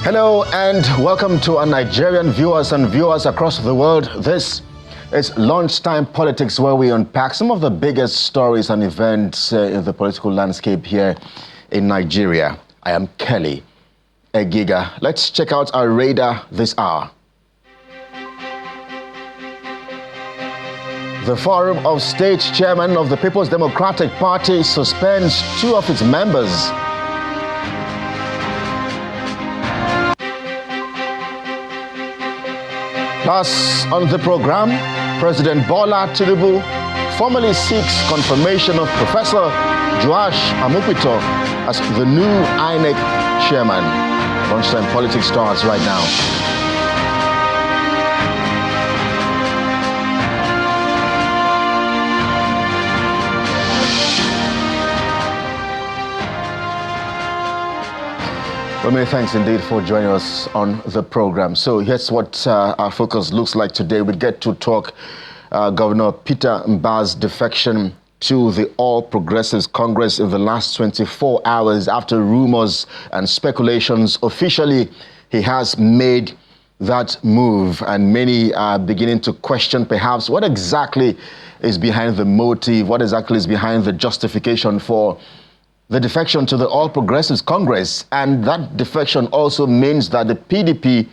Hello and welcome to our Nigerian viewers and viewers across the world. This is Lunchtime Politics, where we unpack some of the biggest stories and events in the political landscape here in Nigeria. I am Kelly Egiga. Let's check out our radar this hour. The Forum of State Chairman of the People's Democratic Party suspends 2 of its members. Plus, on the program, President Bola Tinubu formally seeks confirmation of Professor Joash Amokpito as the new INEC chairman. Lunchtime Politics starts right now. Well, many thanks indeed for joining us on the program. So here's what our focus looks like today. We get to talk Governor Peter Mbah's defection to the All Progressives Congress in the last 24 hours after rumors and speculations. Officially, he has made that move, and many are beginning to question perhaps what exactly is behind the motive, what exactly is behind the justification for the defection to the All Progressives Congress. And that defection also means that the PDP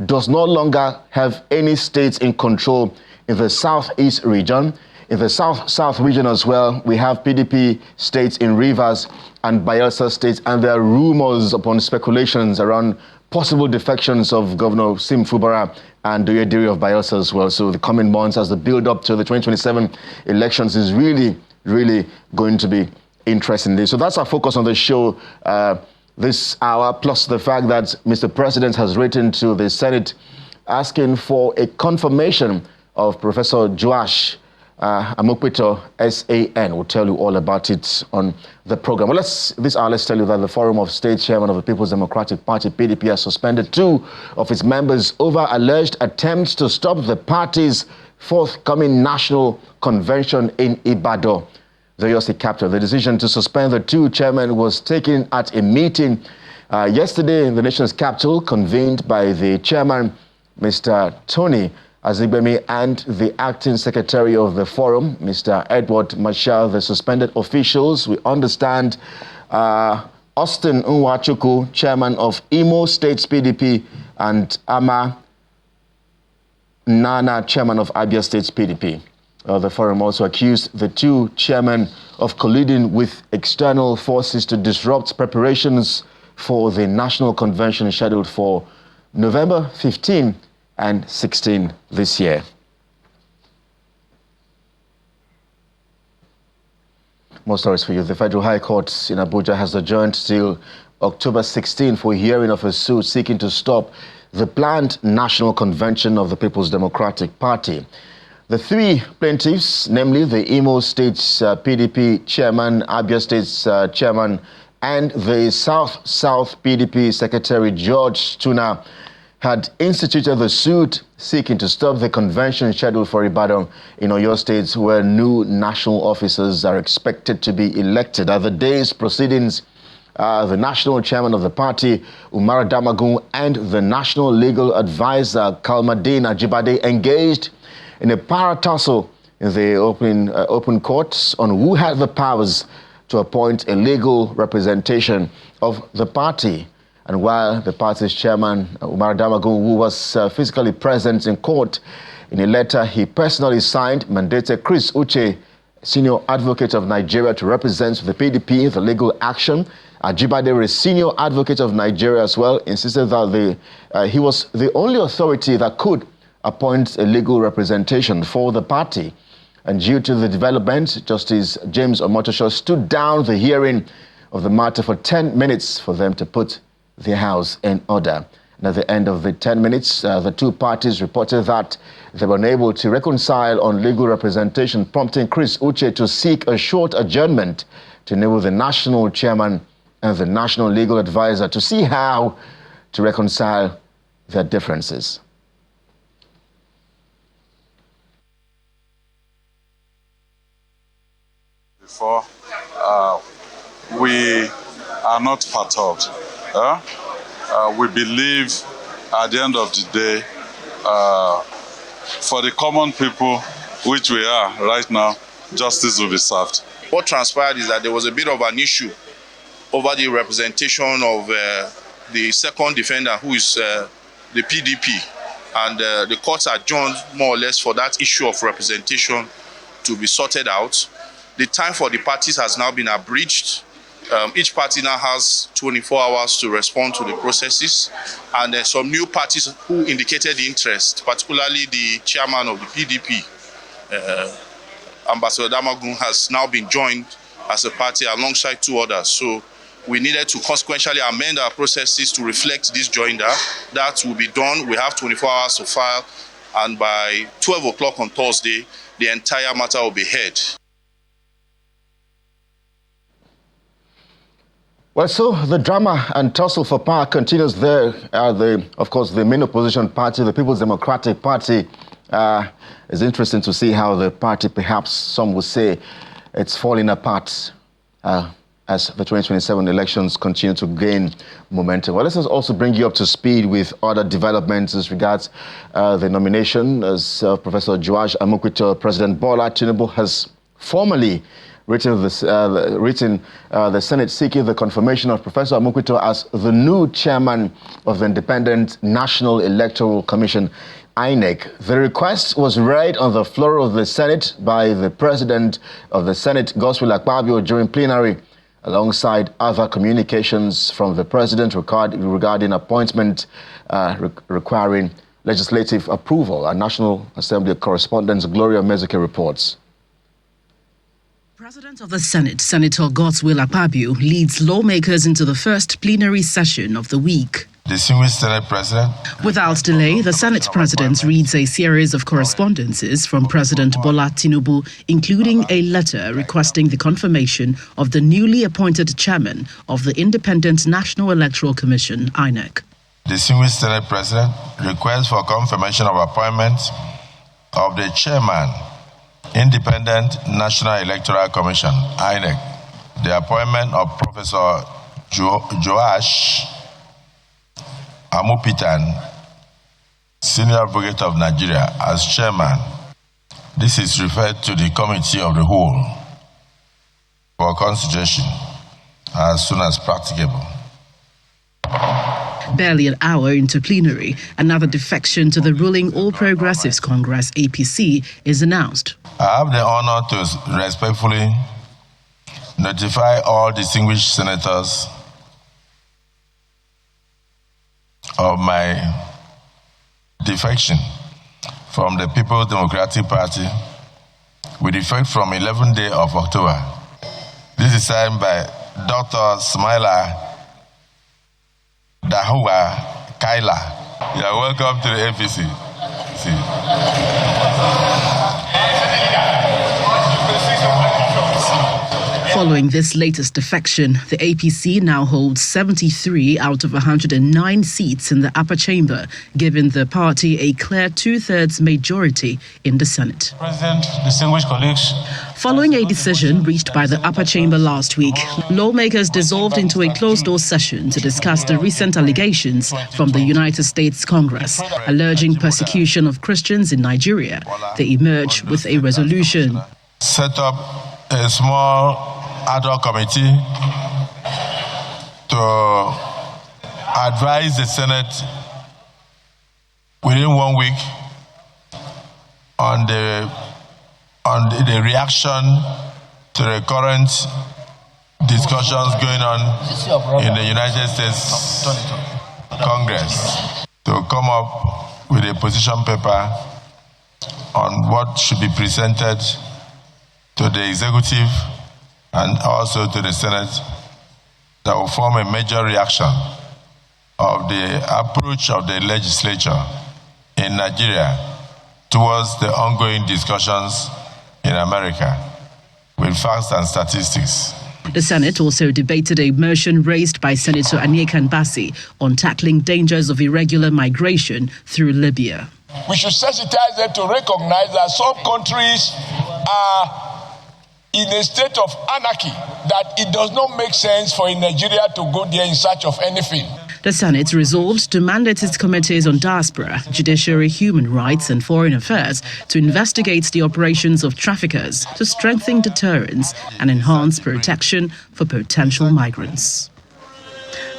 does no longer have any states in control in the Southeast region. In the South region as well, we have PDP states in Rivers and Bayelsa states, and there are rumors upon speculations around possible defections of Governor Sim Fubara and Oyediri of Bayelsa as well. So the coming months as the build-up to the 2027 elections is really going to be interesting. So that's our focus on the show this hour, plus the fact that Mr. President has written to the Senate asking for a confirmation of Professor Joash Amokpito, SAN. We'll tell you all about it on the program. Well, let's tell you that the Forum of State Chairman of the People's Democratic Party, PDP, has suspended 2 of its members over alleged attempts to stop the party's forthcoming national convention in Ibadan, the Oyo State capital. The decision to suspend the 2 chairmen was taken at a meeting yesterday in the nation's capital, convened by the chairman, Mr. Tony Azigbemi, and the acting secretary of the forum, Mr. Edward Marshall. The suspended officials, we understand, Austin Nwachukwu, chairman of Imo State's PDP, and Ama Nana, chairman of Abia State's PDP. The forum also accused the 2 chairmen of colluding with external forces to disrupt preparations for the national convention scheduled for November 15 and 16 this year. More stories for you. The Federal High Court in Abuja has adjourned till October 16 for a hearing of a suit seeking to stop the planned national convention of the People's Democratic Party. The 3 plaintiffs, namely the Imo State's PDP chairman, Abia State's chairman, and the South PDP secretary, George Tuna, had instituted the suit seeking to stop the convention scheduled for Ibadan in Oyo State, where new national officers are expected to be elected. At the day's proceedings, the national chairman of the party, Umar Damagun, and the national legal advisor, Kalmadin Ajibade, engaged in a power tussle in the open courts on who had the powers to appoint a legal representation of the party. And while the party's chairman, Umar Damagun, who was physically present in court, in a letter he personally signed, mandated Chris Uche, senior advocate of Nigeria, to represent the PDP in the legal action. Ajibade, a senior advocate of Nigeria as well, insisted that he was the only authority that could appoint a legal representation for the party. And due to the development, Justice James Omotosho stood down the hearing of the matter for 10 minutes for them to put their house in order. And at the end of the 10 minutes, the 2 parties reported that they were unable to reconcile on legal representation, prompting Chris Uche to seek a short adjournment to enable the national chairman and the national legal advisor to see how to reconcile their differences. We are not perturbed. we believe at the end of the day, for the common people, which we are right now, justice will be served. What transpired is that there was a bit of an issue over the representation of the second defendant, who is the PDP. And the courts adjourned more or less for that issue of representation to be sorted out. The time for the parties has now been abridged. Each party now has 24 hours to respond to the processes. And some new parties who indicated interest, particularly the chairman of the PDP, Ambassador Damagun, has now been joined as a party alongside two others. So we needed to consequentially amend our processes to reflect this joinder. That will be done. We have 24 hours to file, and by 12 o'clock on Thursday, the entire matter will be heard. Well, so the drama and tussle for power continues there. Of course, the main opposition party, the People's Democratic Party, it's interesting to see how the party, perhaps some would say, it's falling apart as the 2027 elections continue to gain momentum. Well, let's also bring you up to speed with other developments as regards the nomination. As Professor Joash Amokwito, President Bola Tinubu has formally written the Senate seeking the confirmation of Professor Amokwito as the new chairman of the Independent National Electoral Commission, INEC. The request was read on the floor of the Senate by the President of the Senate, Godswill Akpabio, during plenary, alongside other communications from the President regarding appointment requiring legislative approval. Our National Assembly correspondent Gloria Mezuke reports. President of the Senate, Senator Godswill Akpabio, leads lawmakers into the first plenary session of the week. Distinguished Senate President. Without delay, the Senate President reads a series of correspondences from President Bola Tinubu, including a letter requesting the confirmation of the newly appointed chairman of the Independent National Electoral Commission, INEC. Distinguished Senate President, request for confirmation of appointment of the chairman, Independent National Electoral Commission, INEC. The appointment of Professor Joash Amokwito, Senior Advocate of Nigeria, as chairman. This is referred to the Committee of the Whole for consideration as soon as practicable. Barely an hour into plenary, another defection to the ruling All Progressives Congress, APC, is announced. I have the honor to respectfully notify all distinguished senators of my defection from the People's Democratic Party with effect from 11th day of October. This is signed by Dr. Smaila Dahuwa Kaila. You are welcome to the APC. Following this latest defection, the APC now holds 73 out of 109 seats in the upper chamber, giving the party a clear two-thirds majority in the Senate. President, distinguished colleagues. Following a decision reached by the upper chamber last week, lawmakers dissolved into a closed-door session to discuss the recent allegations from the United States Congress, alleging persecution of Christians in Nigeria. They emerged with a resolution. Set up a small ad hoc committee to advise the Senate within 1 week on the reaction to the current discussions going on in the United States Congress, to come up with a position paper on what should be presented to the executive and also to the Senate that will form a major reaction of the approach of the legislature in Nigeria towards the ongoing discussions in America with facts and statistics. The Senate also debated a motion raised by Senator Nnamdi Kanu on tackling dangers of irregular migration through Libya. We should sensitize them to recognize that some countries are in a state of anarchy, that it does not make sense for Nigeria to go there in search of anything. The Senate resolved to mandate its committees on diaspora, judiciary, human rights and foreign affairs to investigate the operations of traffickers to strengthen deterrence and enhance protection for potential migrants.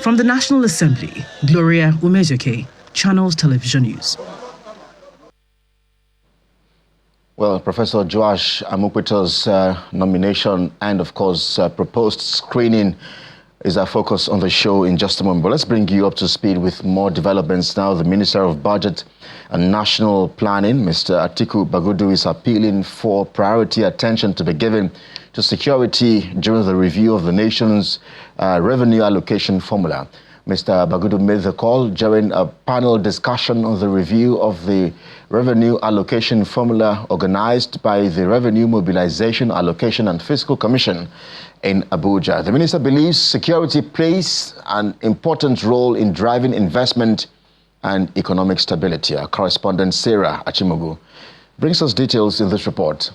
From the National Assembly, Gloria Umezoke, Channels Television News. Well, Professor Joash Amukwito's nomination and, of course, proposed screening is our focus on the show in just a moment. But let's bring you up to speed with more developments now. The Minister of Budget and National Planning, Mr. Atiku Bagudu, is appealing for priority attention to be given to security during the review of the nation's revenue allocation formula. Mr. Bagudu made the call during a panel discussion on the review of the revenue allocation formula organized by the Revenue Mobilization, Allocation and Fiscal Commission in Abuja. The minister believes security plays an important role in driving investment and economic stability. Our correspondent Sarah Achimogu brings us details in this report.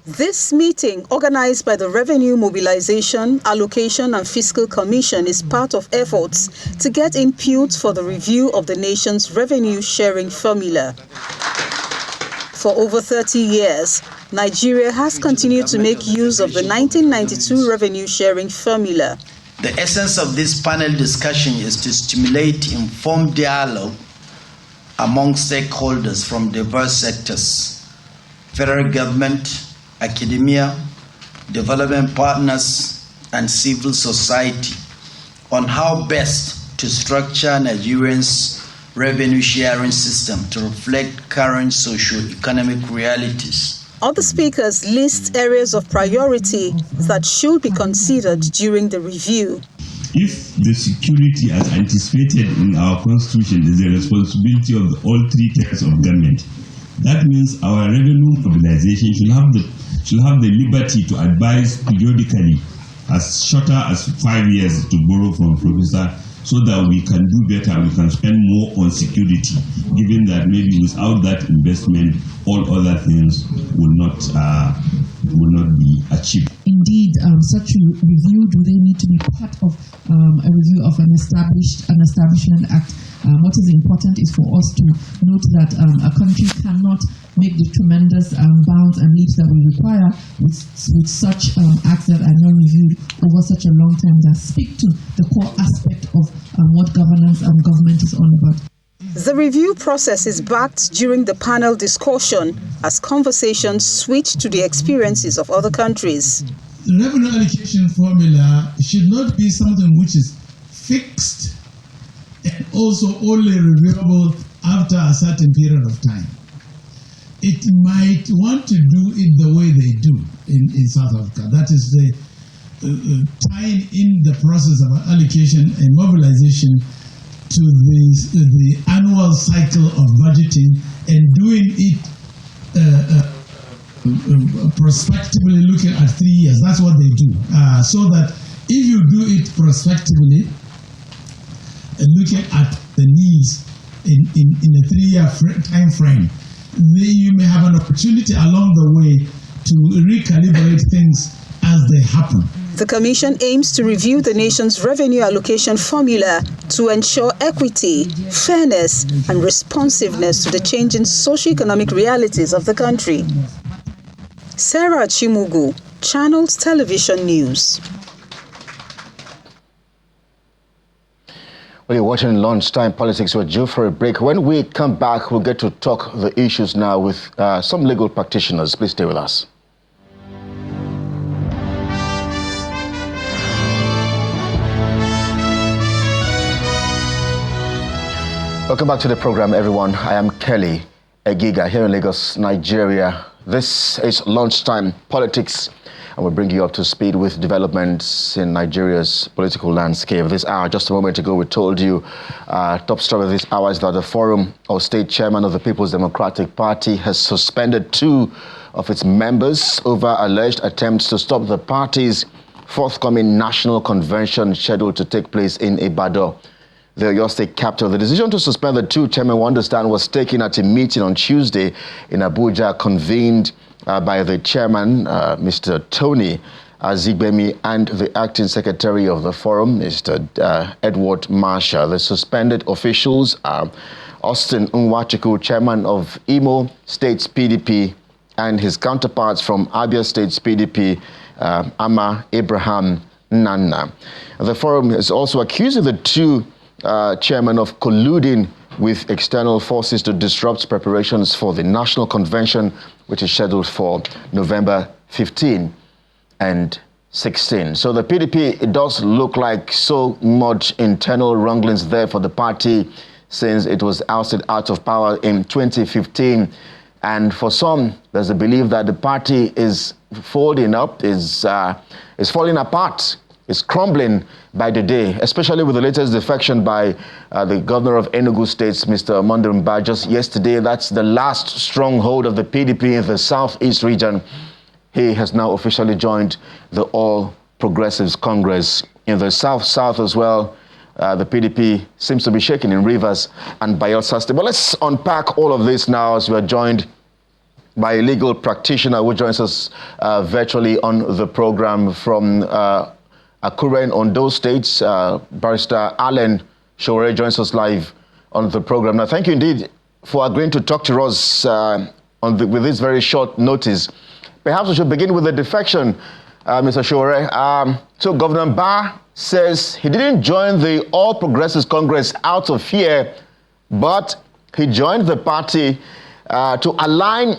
This meeting, organized by the Revenue Mobilization, Allocation and Fiscal Commission, is part of efforts to get input for the review of the nation's revenue sharing formula. For over 30 years, Nigeria has continued to make use of the 1992 revenue sharing formula. The essence of this panel discussion is to stimulate informed dialogue among stakeholders from diverse sectors, federal government, academia, development partners, and civil society on how best to structure Nigerians' revenue sharing system to reflect current socio-economic realities. Other speakers list areas of priority that should be considered during the review. If the security as anticipated in our constitution is the responsibility of all three tiers of government, that means our revenue mobilization should have the liberty to advise periodically, as shorter as 5 years, to borrow from Professor, so that we can do better, we can spend more on security, given that maybe without that investment, all other things will not be achieved. Indeed, such a review, do they need to be part of a review of an establishment act? What is important is for us to note that a country cannot make the tremendous bounds and leaps that we require with such acts that are not reviewed over such a long time, that speak to the core aspect of what governance and government is all about. The review process is backed during the panel discussion as conversations switch to the experiences of other countries. The revenue allocation formula should not be something which is fixed and also only reviewable after a certain period of time. It might want to do it the way they do in South Africa. That is the tying in the process of allocation and mobilization to the annual cycle of budgeting and doing it prospectively, looking at 3 years. That's what they do. So that if you do it prospectively and looking at the needs in a 3-year time frame, then you may have an opportunity along the way to recalibrate things as they happen. The Commission aims to review the nation's revenue allocation formula to ensure equity, fairness, and responsiveness to the changing socio-economic realities of the country. Sarah Chimugu, Channels Television News. Well, you're watching Lunchtime Politics. We're due for a break. When we come back, we'll get to talk the issues now with some legal practitioners. Please stay with us. Welcome back to the program, everyone. I am Kelly Egiga here in Lagos, Nigeria. This is Lunchtime Politics, and we'll bring you up to speed with developments in Nigeria's political landscape. This hour, just a moment ago, we told you top story of this hour is that the Forum of State Chairman of the People's Democratic Party has suspended 2 of its members over alleged attempts to stop the party's forthcoming national convention scheduled to take place in Ibadan, the Oyo State capital. The decision to suspend the 2 chairmen, we understand, was taken at a meeting on Tuesday in Abuja, convened by the chairman, Mr. Tony Zigbemi, and the acting secretary of the forum, Mr. Edward Marshall. The suspended officials are Austin Nwachukwu, chairman of Imo State's PDP, and his counterparts from Abia State's PDP, Ama Abraham Nana. The forum is also accusing the two chairmen of colluding with external forces to disrupt preparations for the national convention, which is scheduled for November 15 and 16. So the PDP, it does look like so much internal wranglings there for the party since it was ousted out of power in 2015. And for some, there's a belief that the party is folding up, is falling apart, is crumbling by the day, especially with the latest defection by the governor of Enugu State, Mr. Nnamdi Kanu, just yesterday. That's the last stronghold of the PDP in the southeast region. He has now officially joined the All Progressives Congress. In the south as well, the PDP seems to be shaking in Rivers and Bayelsa State. But let's unpack all of this now as we are joined by a legal practitioner who joins us virtually on the program from Akure in Ondo State. Barrister Allen Sowore joins us live on the program. Now, thank you indeed for agreeing to talk to us with this very short notice. Perhaps we should begin with the defection, Mr. Sowore. So Governor Ba says he didn't join the All Progressives Congress out of fear, but he joined the party to align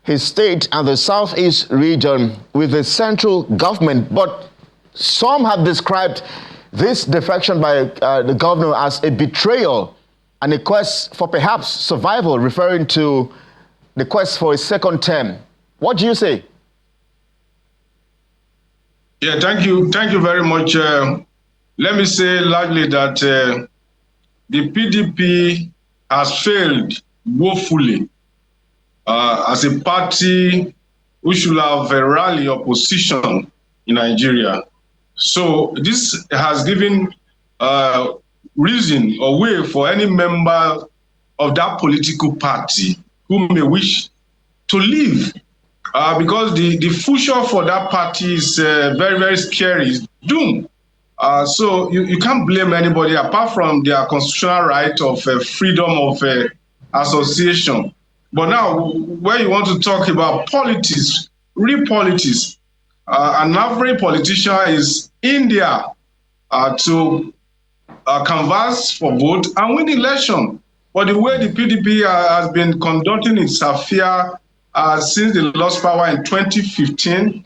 his state and the southeast region with the central government. But some have described this defection by the governor as a betrayal and a quest for perhaps survival, referring to the quest for a second term. What do you say? Yeah, thank you very much. Let me say largely that the PDP has failed woefully as a party who should have a rally opposition in Nigeria. So this has given reason or way for any member of that political party who may wish to leave, because the future for that party is very, very scary, it's doomed. So you can't blame anybody apart from their constitutional right of freedom of association. But now, when you want to talk about politics, real politics, an average politician is in there to canvass for vote and win election. But the way the PDP has been conducting its affair since they lost power in 2015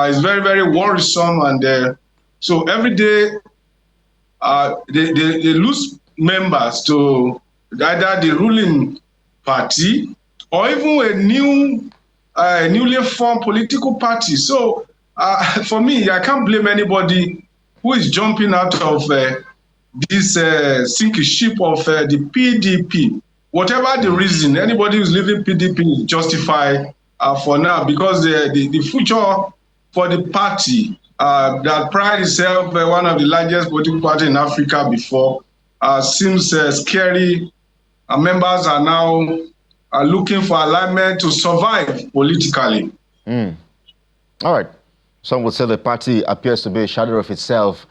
is very, very worrisome. And so every day they lose members to either the ruling party or even a newly formed political party. So for me, I can't blame anybody who is jumping out of this sinking ship of the PDP. Whatever the reason, anybody who's leaving PDP is justified for now, because the future for the party that pride itself one of the largest political parties in Africa before seems scary. Members are now looking for alignment to survive politically. All right. Some would say the party appears to be a shadow of itself.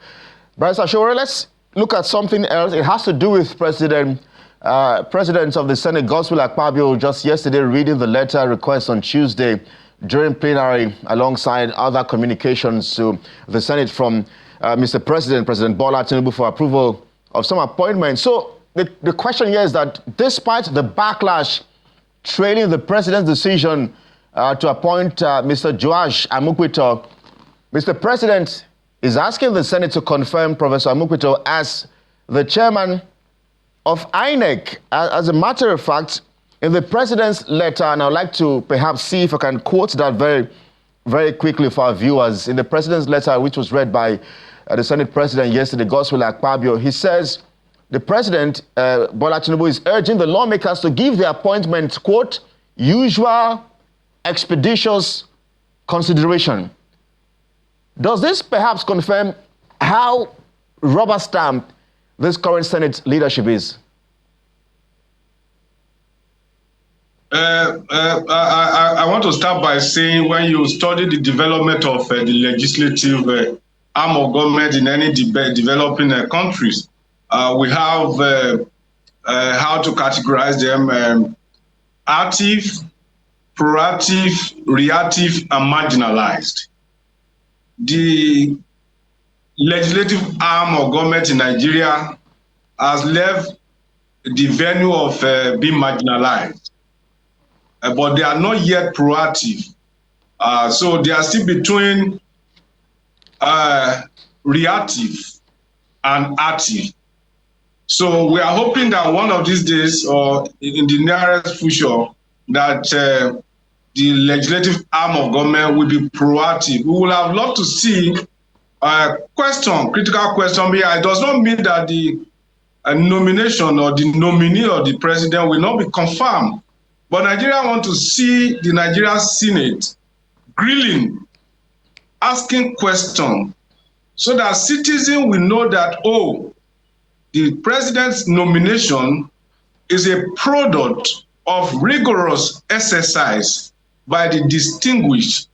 Barrister Sowore, let's look at something else. It has to do with President of the Senate, Godswill Akpabio, just yesterday reading the letter request on Tuesday during plenary alongside other communications to the Senate from Mr. President Bola Tinubu for approval of some appointments. So the question here is that despite the backlash trailing the president's decision to appoint Mr. Joash Amukwito, Mr. President is asking the Senate to confirm Professor Amukwito as the chairman of INEC. As a matter of fact, in the president's letter, and I'd like to perhaps see if I can quote that very, very quickly for our viewers. In the president's letter, which was read by the Senate president yesterday, Godswill Akpabio, he says, the president, Bola Tinubu, is urging the lawmakers to give the appointment, quote, usual, expeditious consideration. Does this perhaps confirm how rubber-stamped this current Senate leadership is? I want to start by saying when you study the development of the legislative arm of government in any developing countries, we have how to categorize them: active, proactive, reactive, and marginalized. The legislative arm of government in Nigeria has left the venue of being marginalized, but they are not yet proactive. So they are still between reactive and active. So we are hoping that one of these days, or in the nearest future, that the legislative arm of government will be proactive. We will have loved to see a critical question. It does not mean that the nomination or the nominee of the president will not be confirmed. But Nigeria want to see the Nigerian Senate grilling, asking questions, so that citizens will know that, oh, the president's nomination is a product of rigorous exercise by the distinguished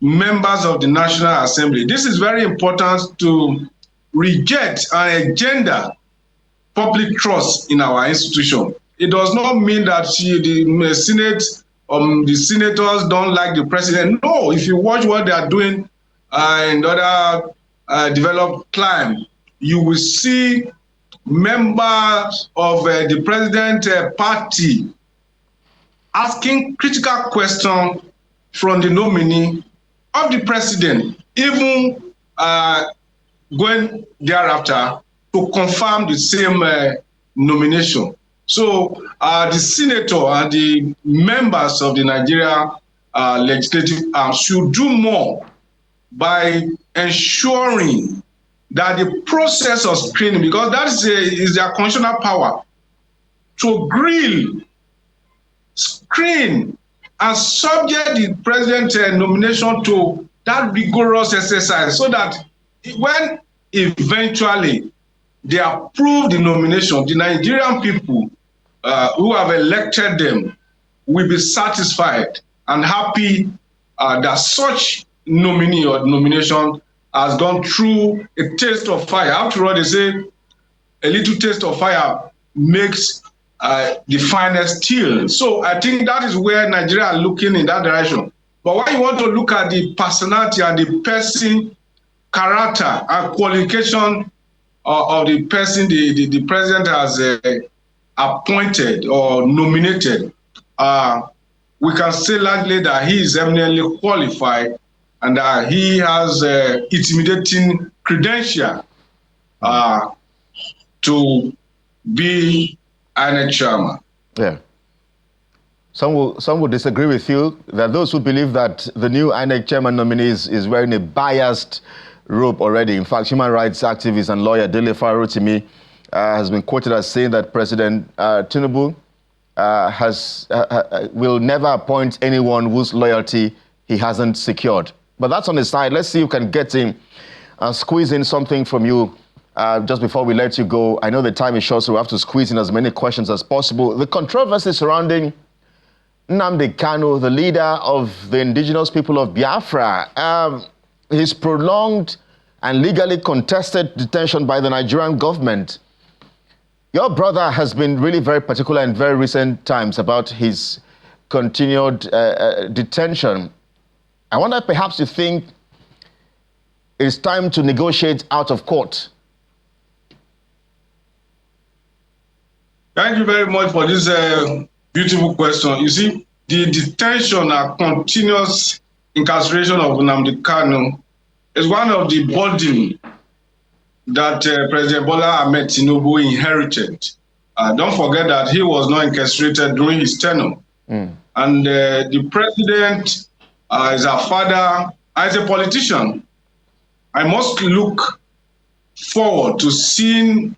members of the National Assembly. This is very important to reject and engender public trust in our institution. It does not mean that the Senate, the senators don't like the president. No, if you watch what they are doing in other developed climes, you will see members of the president party asking critical questions from the nominee of the president, even going thereafter to confirm the same nomination. So the senator and the members of the Nigeria legislative arm should do more by ensuring that the process of screening, because that is their constitutional power, to grill, screen, and subject the president nomination to that rigorous exercise, so that when eventually they approve the nomination, the Nigerian people who have elected them will be satisfied and happy that such nominee or nomination has gone through a taste of fire. After all, they say a little taste of fire makes the finest steel. So I think that is where Nigeria are looking in that direction. But when you want to look at the personality and the person character and qualification of the person the president has appointed or nominated, we can say largely that he is eminently qualified and that he has intimidating credential to be INEC chairman. Yeah. Some will disagree with you. There are those who believe that the new INEC chairman nominee is wearing a biased robe already. In fact, human rights activist and lawyer Dele Farotimi has been quoted as saying that President Tinubu will never appoint anyone whose loyalty he hasn't secured. But that's on the side. Let's see if we can get in and squeeze in something from you just before we let you go. I know the time is short, so we have to squeeze in as many questions as possible. The controversy surrounding Nnamdi Kanu, the leader of the indigenous people of Biafra, his prolonged and legally contested detention by the Nigerian government. Your brother has been really very particular in very recent times about his continued detention. I wonder, perhaps you think it's time to negotiate out of court? Thank you very much for this beautiful question. You see, the detention and continuous incarceration of Nnamdi Kanu is one of the burden that President Bola Ahmed Tinubu inherited. Don't forget that he was not incarcerated during his tenure. And the president is a father, as a politician. I must look forward to seeing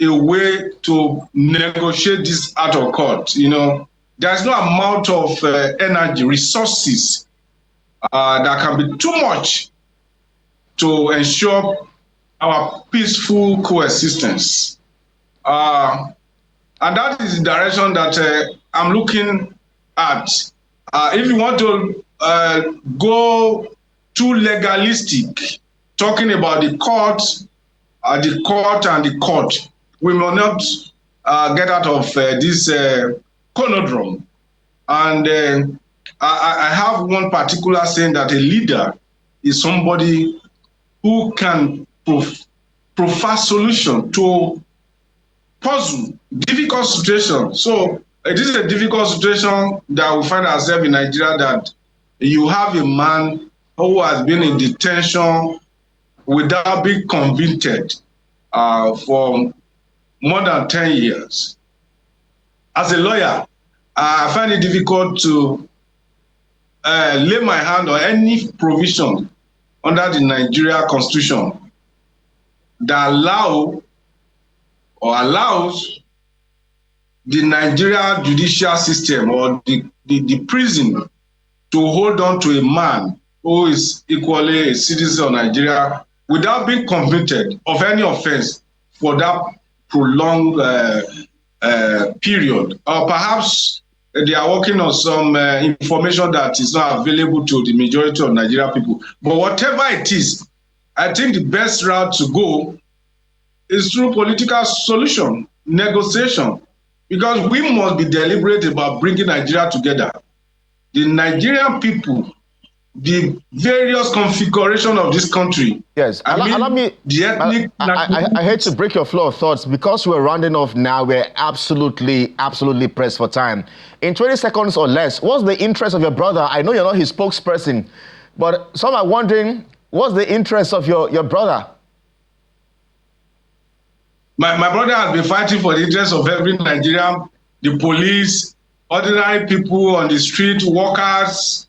a way to negotiate this out of court. You know, there's no amount of energy, resources that can be too much to ensure our peaceful coexistence. And that is the direction that I'm looking at. If you want to go too legalistic, talking about the court and the court, we will not get out of this conundrum. And I have one particular saying that a leader is somebody who can provide solution to puzzle, difficult situation. So it is a difficult situation that we find ourselves in Nigeria, that you have a man who has been in detention without being convicted for more than 10 years. As a lawyer, I find it difficult to lay my hand on any provision under the Nigeria Constitution that allows the Nigeria judicial system or the prison to hold on to a man who is equally a citizen of Nigeria without being convicted of any offense for that prolonged period. Or perhaps they are working on some information that is not available to the majority of Nigerian people. But whatever it is, I think the best route to go is through political solution, negotiation, because we must be deliberate about bringing Nigeria together. The Nigerian people, the various configuration of this country. Yes, the ethnic. I hate to break your flow of thoughts. Because we're rounding off now, we're absolutely pressed for time. In 20 seconds or less, what's the interest of your brother? I know you're not his spokesperson, but some are wondering, what's the interest of your brother? My brother has been fighting for the interests of every Nigerian, the police, ordinary people on the street, workers,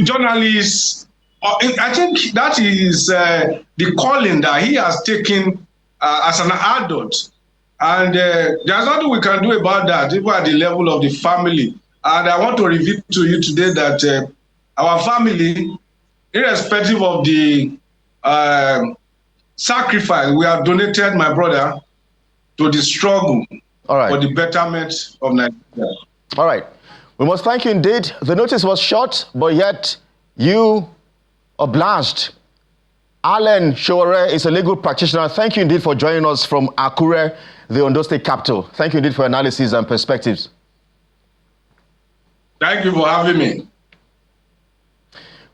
journalists. I think that is the calling that he has taken as an adult. And there's nothing we can do about that, even at the level of the family. And I want to reveal to you today that our family, irrespective of the sacrifice, we have donated my brother to the struggle for the betterment of Nigeria. All right. We must thank you indeed. The notice was short, but yet you obliged. Alan Sowore is a legal practitioner. Thank you indeed for joining us from Akure, the Ondo State capital. Thank you indeed for analysis and perspectives. Thank you for having me.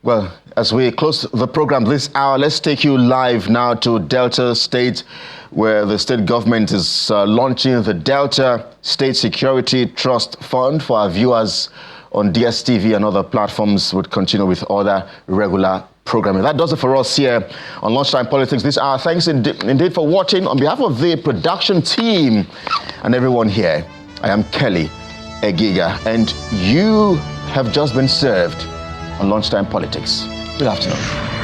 Well, as we close the program this hour, let's take you live now to Delta State, where the state government is launching the Delta State Security Trust Fund. For our viewers on DSTV and other platforms, would continue with other regular programming. That does it for us here on Lunchtime Politics this hour. Thanks indeed for watching. On behalf of the production team and everyone here, I am Kelly Egiga, and you have just been served on Lunchtime Politics. Good afternoon.